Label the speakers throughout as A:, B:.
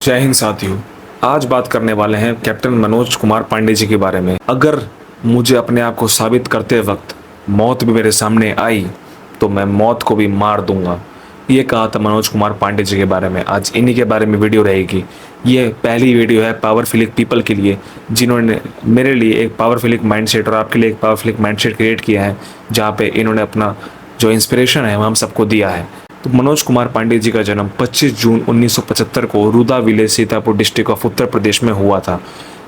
A: जय हिंद साथियों। आज बात करने वाले हैं कैप्टन मनोज कुमार पांडे जी के बारे में। अगर मुझे अपने आप को साबित करते वक्त मौत भी मेरे सामने आई तो मैं मौत को भी मार दूंगा, ये कहा था मनोज कुमार पांडे जी के बारे में। आज इन्हीं के बारे में वीडियो रहेगी। ये पहली वीडियो है पावरफिलिक पीपल के लिए, जिन्होंने मेरे लिए एक पावरफिलिक माइंडसेट और आपके लिए एक पावरफिलिक माइंडसेट क्रिएट किया है, जहाँ पे इन्होंने अपना जो इंस्पिरेशन है वो हम सबको दिया है। तो मनोज कुमार पांडे जी का जन्म 25 जून 1975 को रूदा village Sitapur district of Uttar Pradesh में हुआ था।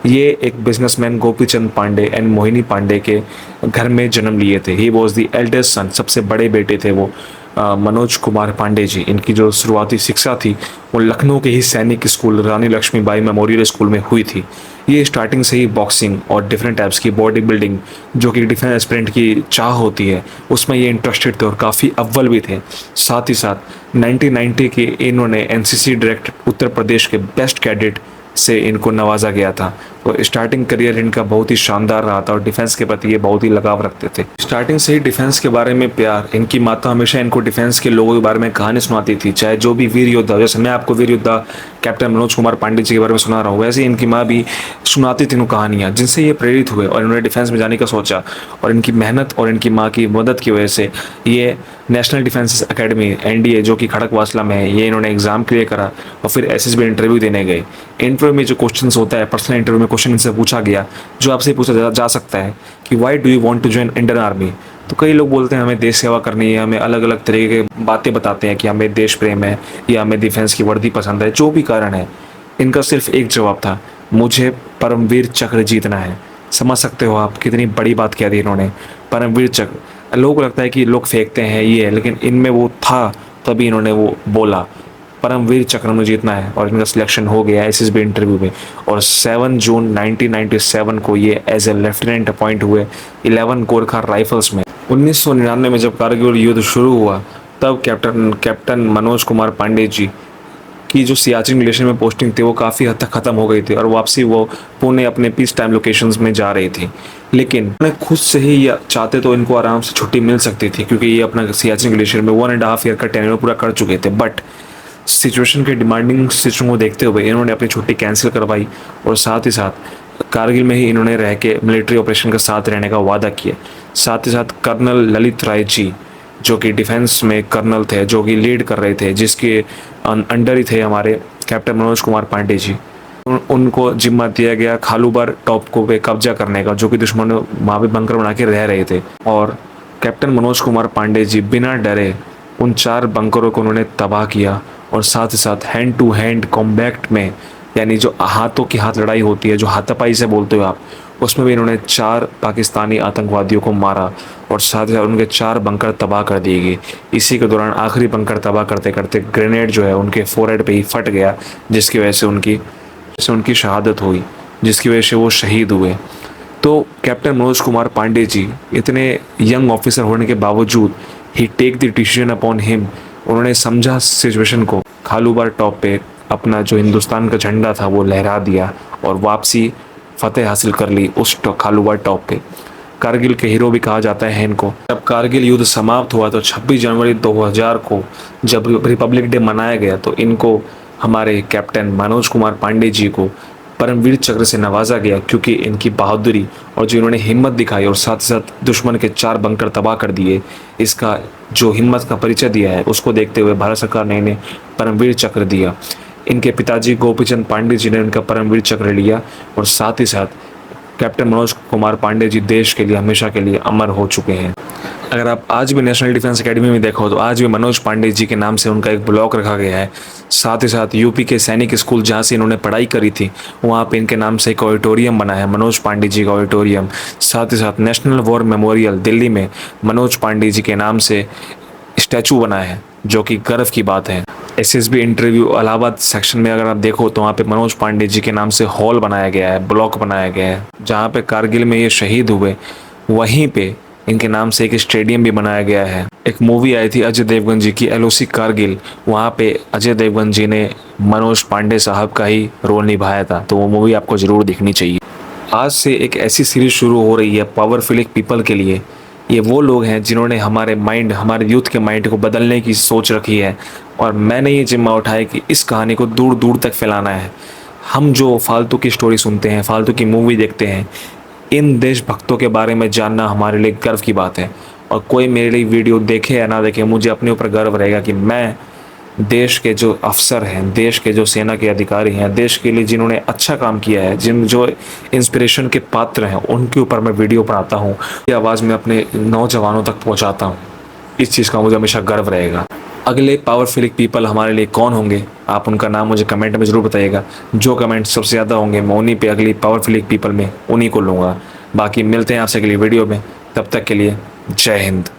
A: ये एक बिजनेसमैन गोपीचंद पांडे एंड मोहिनी पांडे के घर में जन्म लिए थे। He was the eldest son, सबसे बड़े बेटे थे वो मनोज कुमार पांडे जी। इनकी जो शुरुआती शिक्षा थी वो लखनऊ के ही सैनिक स्कूल रानी लक्ष्मीबाई मेमोरियल स्कूल में हुई थी। ये स्टार्टिंग से ही बॉक्सिंग और डिफरेंट टाइप्स की बॉडी बिल्डिंग, जो कि डिफेंस एस्पिरेंट की चाह होती है, उसमें ये इंटरेस्टेड थे और काफ़ी अव्वल भी थे। साथ ही साथ 1990 के इन्होंने एनसीसी डायरेक्ट उत्तर प्रदेश के बेस्ट कैडेट से इनको नवाजा गया था। तो स्टार्टिंग करियर इनका बहुत ही शानदार रहा था और डिफेंस के प्रति ये बहुत ही लगाव रखते थे। स्टार्टिंग से ही डिफेंस के बारे में प्यार। इनकी माता हमेशा इनको डिफेंस के लोगों के बारे में कहानी सुनाती थी, चाहे जो भी वीर योद्धा, जैसे मैं आपको वीर योद्धा कैप्टन मनोज कुमार पांडे जी के बारे में सुना रहा हूँ, वैसे इनकी माँ भी सुनाती थी कहानियाँ, जिनसे ये प्रेरित हुए और इन्होंने डिफेंस में जाने का सोचा। और इनकी मेहनत और इनकी माँ की मदद की वजह से ये नेशनल डिफेंस एकेडमी एनडीए, जो कि खड़कवासला में है, ये इन्होंने एग्जाम क्लियर करा और फिर एसएसबी इंटरव्यू देने गए। इंटरव्यू में जो क्वेश्चंस होता है, पर्सनल इंटरव्यू में क्वेश्चन इनसे पूछा गया, जो आपसे पूछा जा सकता है कि why do you want to join Indian army. तो कई लोग बोलते हैं हमें देश सेवा करनी है, हमें अलग अलग तरीके की बातें बताते हैं कि हमें देश प्रेम है या हमें डिफेंस की वर्दी पसंद है, जो भी कारण है। इनका सिर्फ एक जवाब था, मुझे परमवीर चक्र जीतना है। समझ सकते हो आप कितनी बड़ी बात कह दी इन्होंने, परमवीर चक्र। लोगों को लगता है कि लोग फेंकते हैं ये है, लेकिन इनमें वो था, तभी इन्होंने वो बोला परमवीर चक्र में जीतना है। और इनका सिलेक्शन हो गया एसएसबी इंटरव्यू में और 7 जून 1997 को ये एज ए लेफ्टिनेंट अपॉइंट हुए 11 गोरखा राइफल्स में। 1999 में जब कारगिल युद्ध शुरू हुआ, तब कैप्टन मनोज कुमार पांडे जी की जो सियाचिन ग्लेशियर में पोस्टिंग थी वो काफ़ी हद तक ख़त्म हो गई थी और वापसी वो पुणे अपने पीस टाइम लोकेशंस में जा रही थी। लेकिन उन्हें खुद से ही चाहते तो इनको आराम से छुट्टी मिल सकती थी, क्योंकि ये अपना सियाचिन ग्लेशियर में 1.5 ईयर का टेन्योर पूरा कर चुके थे। बट सिचुएशन के डिमांडिंग सिचुएशन को देखते हुए इन्होंने अपनी छुट्टी कैंसिल करवाई और साथ ही साथ कारगिल में ही इन्होंने रह के मिलिट्री ऑपरेशन का साथ रहने का वादा किया। साथ ही साथ कर्नल ललित राय जी, जो कि डिफेंस में कर्नल थे, जो कि लीड कर रहे थे, जिसके अंडर ही थे हमारे कैप्टन मनोज कुमार पांडे जी, उनको जिम्मा दिया गया खालूबर टॉप को पे कब्जा करने का, जो कि दुश्मन वहाँ पे बंकर बना के रह रहे थे। और कैप्टन मनोज कुमार पांडे जी बिना डरे उन 4 बंकरों को उन्होंने तबाह किया और साथ ही साथ हैंड टू हैंड कॉम्बैक्ट में, यानी जो हाथों की हाथ लड़ाई होती है, जो हाथापाई से बोलते हो आप, उसमें भी इन्होंने 4 पाकिस्तानी आतंकवादियों को मारा और साथ ही साथ उनके 4 बंकर तबाह कर दिए गए। इसी के दौरान आखिरी बंकर तबाह करते करते ग्रेनेड जो है उनके फोरहेड पे ही फट गया, जिसकी वजह से उनकी शहादत हुई, जिसकी वजह से वो शहीद हुए। तो कैप्टन मनोज कुमार पांडे जी इतने यंग ऑफिसर होने के बावजूद ही take the decision upon him, उन्होंने समझा सिचुएशन को, खालूबर टॉप पे अपना जो हिंदुस्तान का झंडा था वो लहरा दिया और वापसी फतेह हासिल कर ली उस खालूबर टॉप पे। कारगिल के हीरो भी कहा जाता है इनको। जब कारगिल युद्ध समाप्त हुआ तो 26 जनवरी 2000 को जब रिपब्लिक डे मनाया गया, तो इनको हमारे कैप्टन मनोज कुमार पांडे जी को परमवीर चक्र से नवाजा गया, क्योंकि इनकी बहादुरी और जो इन्होंने हिम्मत दिखाई और साथ ही साथ दुश्मन के 4 बंकर तबाह कर दिए, इसका जो हिम्मत का परिचय दिया है, उसको देखते हुए भारत सरकार ने इन्हें परमवीर चक्र दिया। इनके पिताजी गोपीचंद पांडे जी ने इनका परमवीर चक्र लिया और साथ ही साथ कैप्टन मनोज कुमार पांडे जी देश के लिए हमेशा के लिए अमर हो चुके हैं। अगर आप आज भी नेशनल डिफेंस एकेडमी में देखो तो आज भी मनोज पांडे जी के नाम से उनका एक ब्लॉक रखा गया है। साथ ही साथ यूपी के सैनिक स्कूल जहाँ से इन्होंने पढ़ाई करी थी, वहाँ पे इनके नाम से एक ऑडिटोरियम बना है, मनोज पांडे जी का ऑडिटोरियम। साथ ही साथ नेशनल वॉर मेमोरियल दिल्ली में मनोज पांडे जी के नाम से स्टैचू बना है, जो कि गर्व की बात है। एसएसबी इंटरव्यू इलाहाबाद सेक्शन में अगर आप देखो तो वहाँ पे मनोज पांडे जी के नाम से हॉल बनाया गया है, ब्लॉक बनाया गया है, जहाँ पे कारगिल में ये शहीद हुए, वहीं पे इनके नाम से एक स्टेडियम भी बनाया गया है। एक मूवी आई थी अजय देवगन जी की, एलओसी कारगिल, वहाँ पे अजय देवगन जी ने मनोज पांडे साहब का ही रोल निभाया था, तो वो मूवी आपको ज़रूर देखनी चाहिए। आज से एक ऐसी सीरीज शुरू हो रही है पावरफिलिक पीपल के लिए। ये वो लोग हैं जिन्होंने हमारे माइंड, हमारे यूथ के माइंड को बदलने की सोच रखी है, और मैंने ये जिम्मा उठाया कि इस कहानी को दूर दूर तक फैलाना है। हम जो फालतू की स्टोरी सुनते हैं, फालतू की मूवी देखते हैं, इन देशभक्तों के बारे में जानना हमारे लिए गर्व की बात है। और कोई मेरे लिए वीडियो देखे या ना देखे, मुझे अपने ऊपर गर्व रहेगा कि मैं देश के जो अफसर हैं, देश के जो सेना के अधिकारी हैं, देश के लिए जिन्होंने अच्छा काम किया है, जिन जो इंस्पिरेशन के पात्र हैं, उनके ऊपर मैं वीडियो बनाता हूँ, ये आवाज़ में अपने नौजवानों तक पहुँचाता हूँ। इस चीज़ का मुझे हमेशा गर्व रहेगा। अगले पावरफुल पीपल हमारे लिए कौन होंगे, आप उनका नाम मुझे कमेंट में ज़रूर बताइएगा। जो कमेंट सबसे ज़्यादा होंगे मैं उन्हीं पे, अगली पावरफुल पीपल में उन्हीं को लूँगा। बाकी मिलते हैं आपसे अगली वीडियो में, तब तक के लिए जय हिंद।